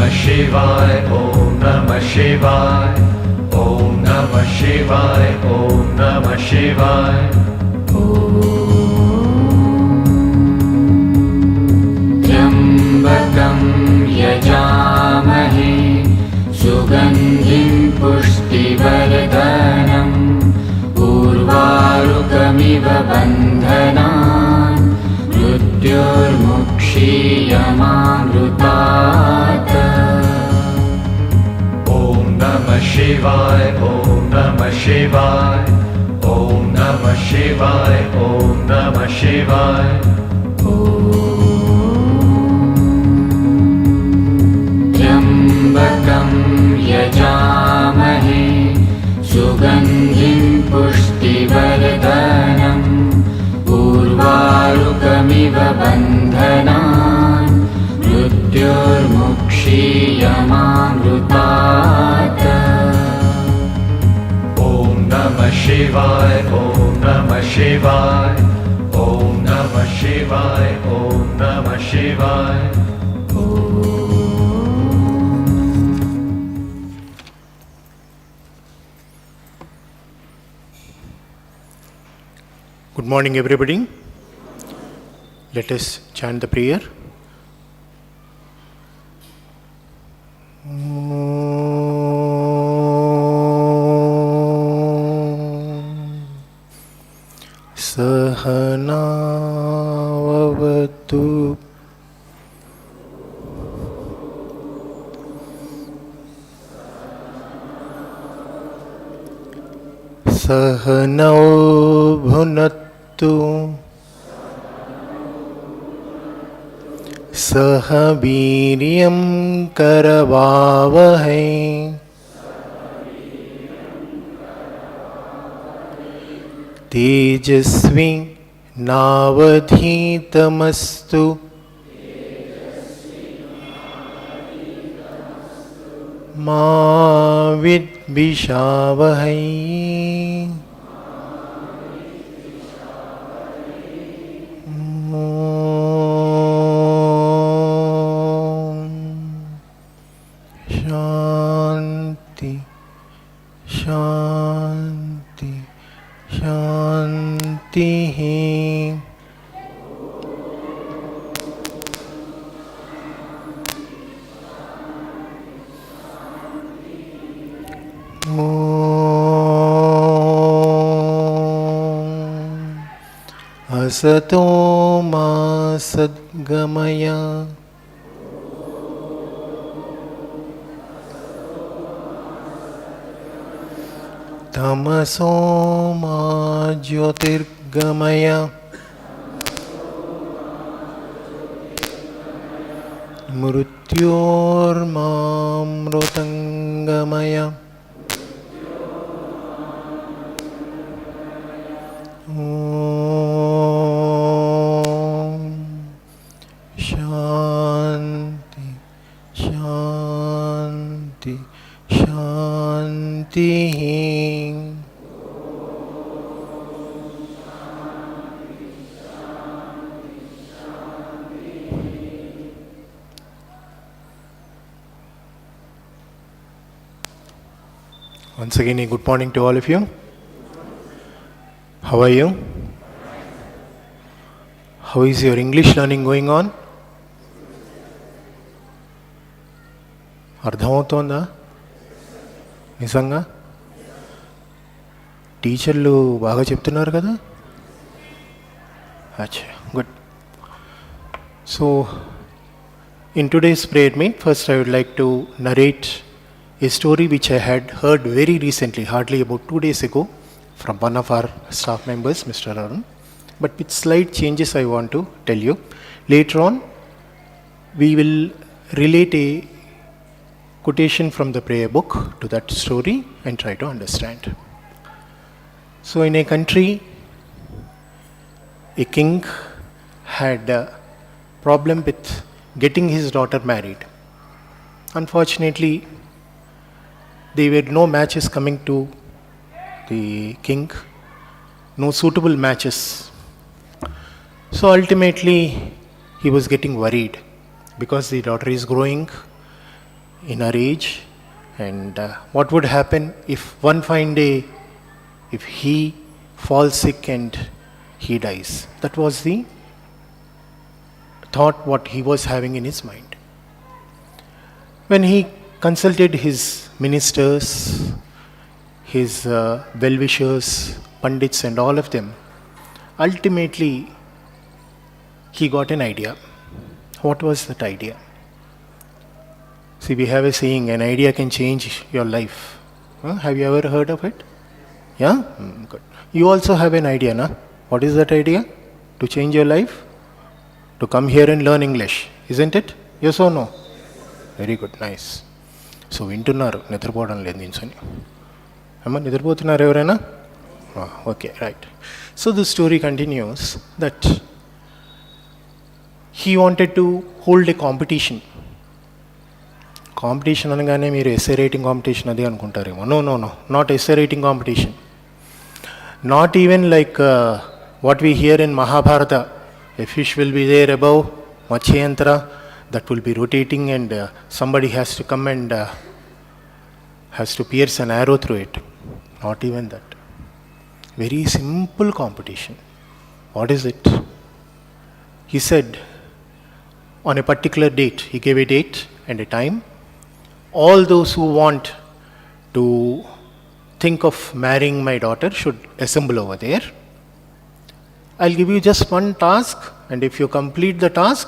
Namah Shivaya, Om Namah Shivaya, Om Namah Shivaya, Om Namah Shivaya. Trambakam yajamahe sugandhim pushtivardhanam urvarukamiva bandhanan mrityurmukshiyamamrutat. Om Namah Shivaya, Om Namah Shivaya, Om Namah Shivaya, Om Namah Shivaya. Trambakam yajamahe sugandhim pushtivardhanam urvarukamiva bandhanan mrityurmukshiyamamrutat. Om Namah Shivaya, Om Namah Shivaya, Om Namah Shivaya, Om Namah Shivaya. Good morning, everybody. Let us chant the prayer. Sahana vavatu Sahanau bhunattu Sahaviryam karavavahai Tejasvi navadhitamastu Ma vidvishavahai. Shanti, Shanti, Shanti. Asato ma sadgamaya Tamaso ma jyotirgamaya Mrityorma mrutangamaya. Shanti, Shanti, Shanti. Once again, a good morning to all of you. How are you? How is your English learning going on? అర్థమవుతోందా నిజంగా? టీచర్లు బాగా చెప్తున్నారు కదా? అచ్చా, good. So in today's prayer meet, first I would like to narrate a story which I had heard very recently, hardly about 2 days ago, from one of our staff members, Mr. Arun. But with slight changes I want to tell you. Later on, we will relate a quotation from the prayer book to that story and try to understand. So in a country, a king had a problem with getting his daughter married. Unfortunately, there were no matches coming to the king, no suitable matches. So ultimately, he was getting worried because the daughter is growing in our age, and what would happen if one fine day, if he falls sick and he dies. That was the thought what he was having in his mind. When he consulted his ministers, his well-wishers, pandits and all of them, ultimately he got an idea. What was that idea? See, we have a saying, an idea can change your life. Have you ever heard of it? Yeah? Good. You also have an idea, na? What is that idea? To change your life? To come here and learn English, isn't it? Yes or no? Very good, nice. So వింటున్నారు, నిద్రపోవడం లేదు నించొని. అమ్మ నిద్రపోతున్నారు ఎవరైనా? Okay, right. So the story continues that he wanted to hold a competition. Competition అనగానే మీరు essay writing competition అది అనుకుంటారేమో. No no no, not essay writing competition. Not even like what we hear in Mahabharata, a fish will be there above, Matsyayantra, that will be rotating and somebody has to come and has to pierce an arrow through it. Not even that. Very simple competition. What is it? He said, on a particular date, he gave a date and a time. All those who want to think of marrying my daughter should assemble over there. I'll give you just one task, and if you complete the task,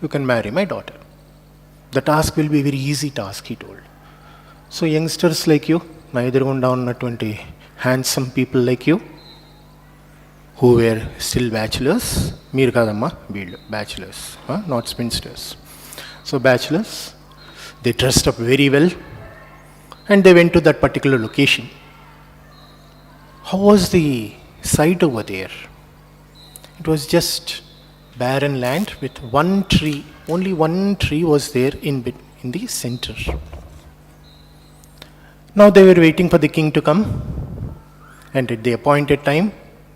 you can marry my daughter. The task will be a very easy task, he told. So youngsters like you, na edirugunda unnatuvanti handsome people like you, who were still bachelors, meer kadamma, veellu bachelors, not spinsters. So bachelors, they dressed up very well, and they went to that particular location. How was the sight over there? It was just barren land with one tree. Only one tree was there in the center. Now they were waiting for the king to come, and at the appointed time,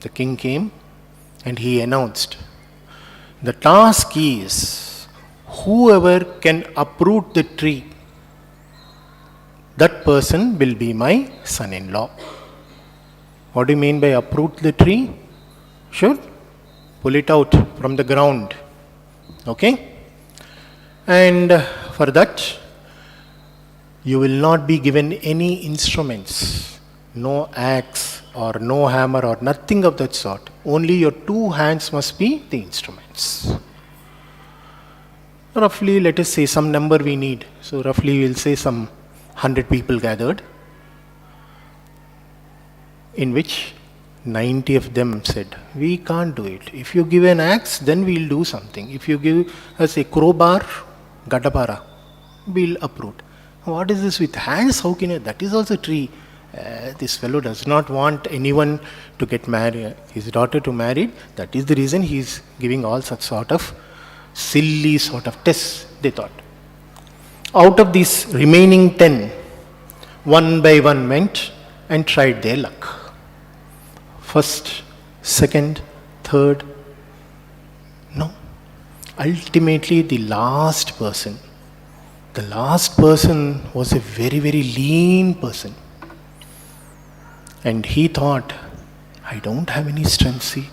the king came and he announced, the task is, whoever can uproot the tree, that person will be my son-in-law. What do you mean by uproot the tree? Sure. Pull it out from the ground. Okay? And for that, you will not be given any instruments. No axe or no hammer or nothing of that sort. Only your two hands must be the instruments. Roughly, let us say some number we need. So roughly we'll say some 100 people gathered, in which 90 of them said, we can't do it. If you give an axe, then we'll do something. If you give us a crowbar, gadapara, we'll uproot. What is this with hands? How can you? That is also tree. This fellow does not want anyone to get married, his daughter to marry. That is the reason he is giving all such sort of silly sort of tests, they thought. Out of these remaining 10, one by one went and tried their luck. First, second, third. No. Ultimately, the last person was a very, very lean person. And he thought, I don't have any strength. See,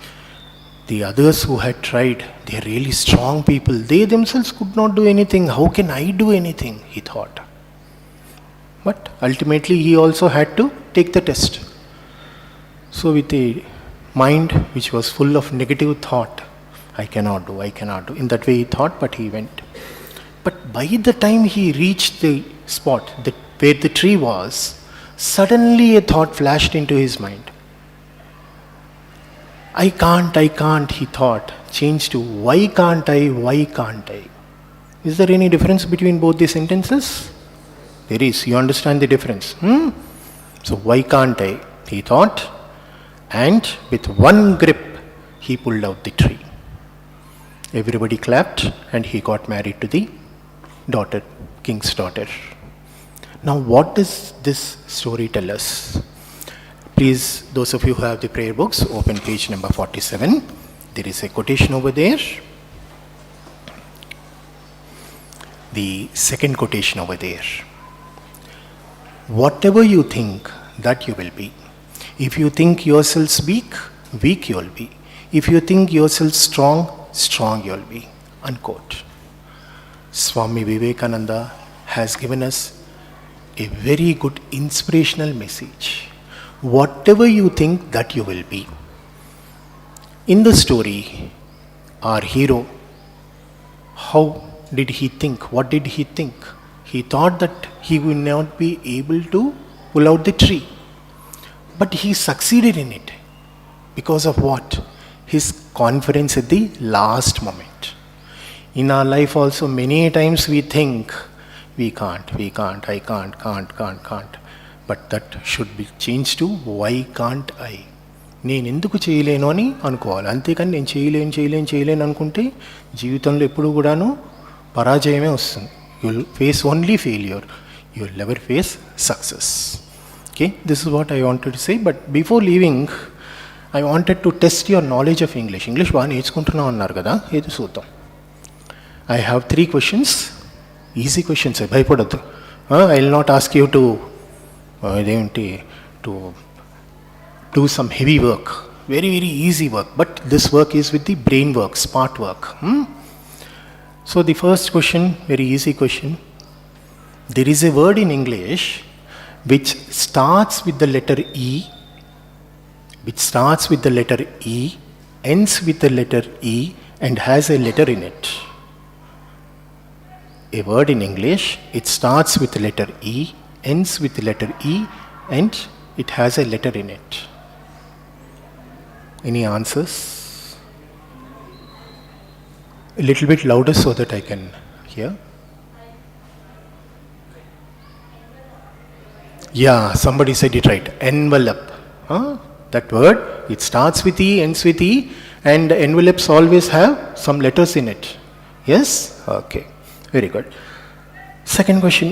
the others who had tried, they are really strong people. They themselves could not do anything. How can I do anything? He thought. But ultimately, he also had to take the test. So with a mind which was full of negative thought, I cannot do. In that way he thought, but he went. But by the time he reached the spot where the tree was, suddenly a thought flashed into his mind. I can't, he thought. Changed to, why can't I? Is there any difference between both these sentences? There is. You understand the difference? So why can't I? He thought. And with one grip, he pulled out the tree. Everybody clapped and he got married to the daughter, king's daughter. Now what does this story tell us? Please, those of you who have the prayer books, open page number 47. There is a quotation over there. the second quotation over there. Whatever you think, that you will be. If you think yourselves weak, weak you'll be. If you think yourself strong, strong you'll be. Unquote. Swami Vivekananda has given us a very good inspirational message. Whatever you think, that you will be. In the story, our hero, how did he think? What did he think? He thought that he would not be able to pull out the tree. But he succeeded in it. Because of what? His confidence at the last moment. In our life also, many times we think, I can't. But that should be changed to, why can't I? నేను ఎందుకు చేయలేను అని అనుకోవాలి. అంతేకాని నేను చేయలేను అనుకుంటే జీవితంలో ఎప్పుడు కూడాను పరాజయమే వస్తుంది. You will face only failure. You will never face success. Okay, this is what I wanted to say. But before leaving I wanted to test your knowledge of English. English బాగా నేర్చుకుంటున్నావు అన్నారు కదా, ఏది చూద్దాం. I have 3 questions. Easy questions, భయపడద్దు. I will not ask you to ఇదేంటి to do some heavy work, very easy work, but this work is with the brain work, smart work. So the first question, very easy question. There is a word in English which starts with the letter E, ends with the letter E, and has a letter in it. A word in English, it starts with the letter E, ends with the letter E, and it has a letter in it. Any answers? A little bit louder so that I can hear. Yeah, somebody said it right. Envelope. That word, it starts with E, ends with E, and envelopes always have some letters in it. Yes? Okay. Very good. Second question.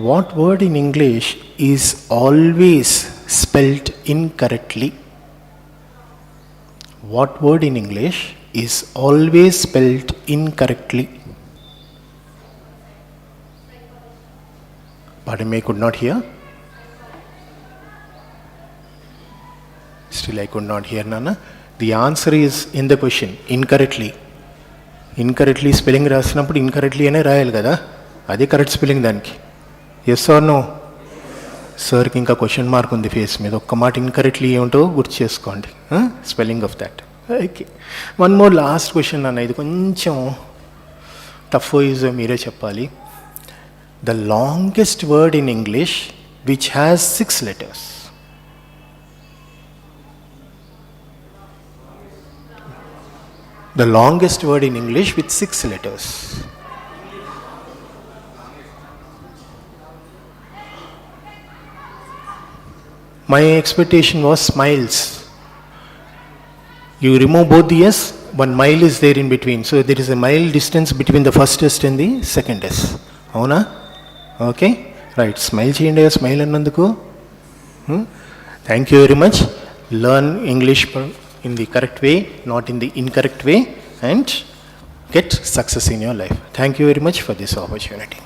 What word in English is always spelled incorrectly? What word in English is always spelled incorrectly? Pardon me, I could not hear. Still I could not hear, Nana. The answer is in the question, incorrectly. Incorrectly spelling రాసినప్పుడు incorrectly అనే రాయాలి కదా, అదే correct spelling దానికి. Yes or no? సార్కి ఇంకా question mark ఉంది face మీద. ఒక్క మాట ఇన్కరెక్ట్లీ ఏమిటో గుర్తు చేసుకోండి, spelling of that. Okay, one more last question అన్న. ఇది కొంచెం టఫ్ ఈజ్ మీరే చెప్పాలి. The longest word in English which has 6 letters. The longest word in English with 6 letters. My expectation was smiles. You remove both the S, 1 mile is there in between. So there is a mile distance between the first S and the second S. Avuna? Okay? Right. Smile cheyandi, smile annanduku. Thank you very much. Learn English in the correct way, not in the incorrect way, and get success in your life. Thank you very much for this opportunity.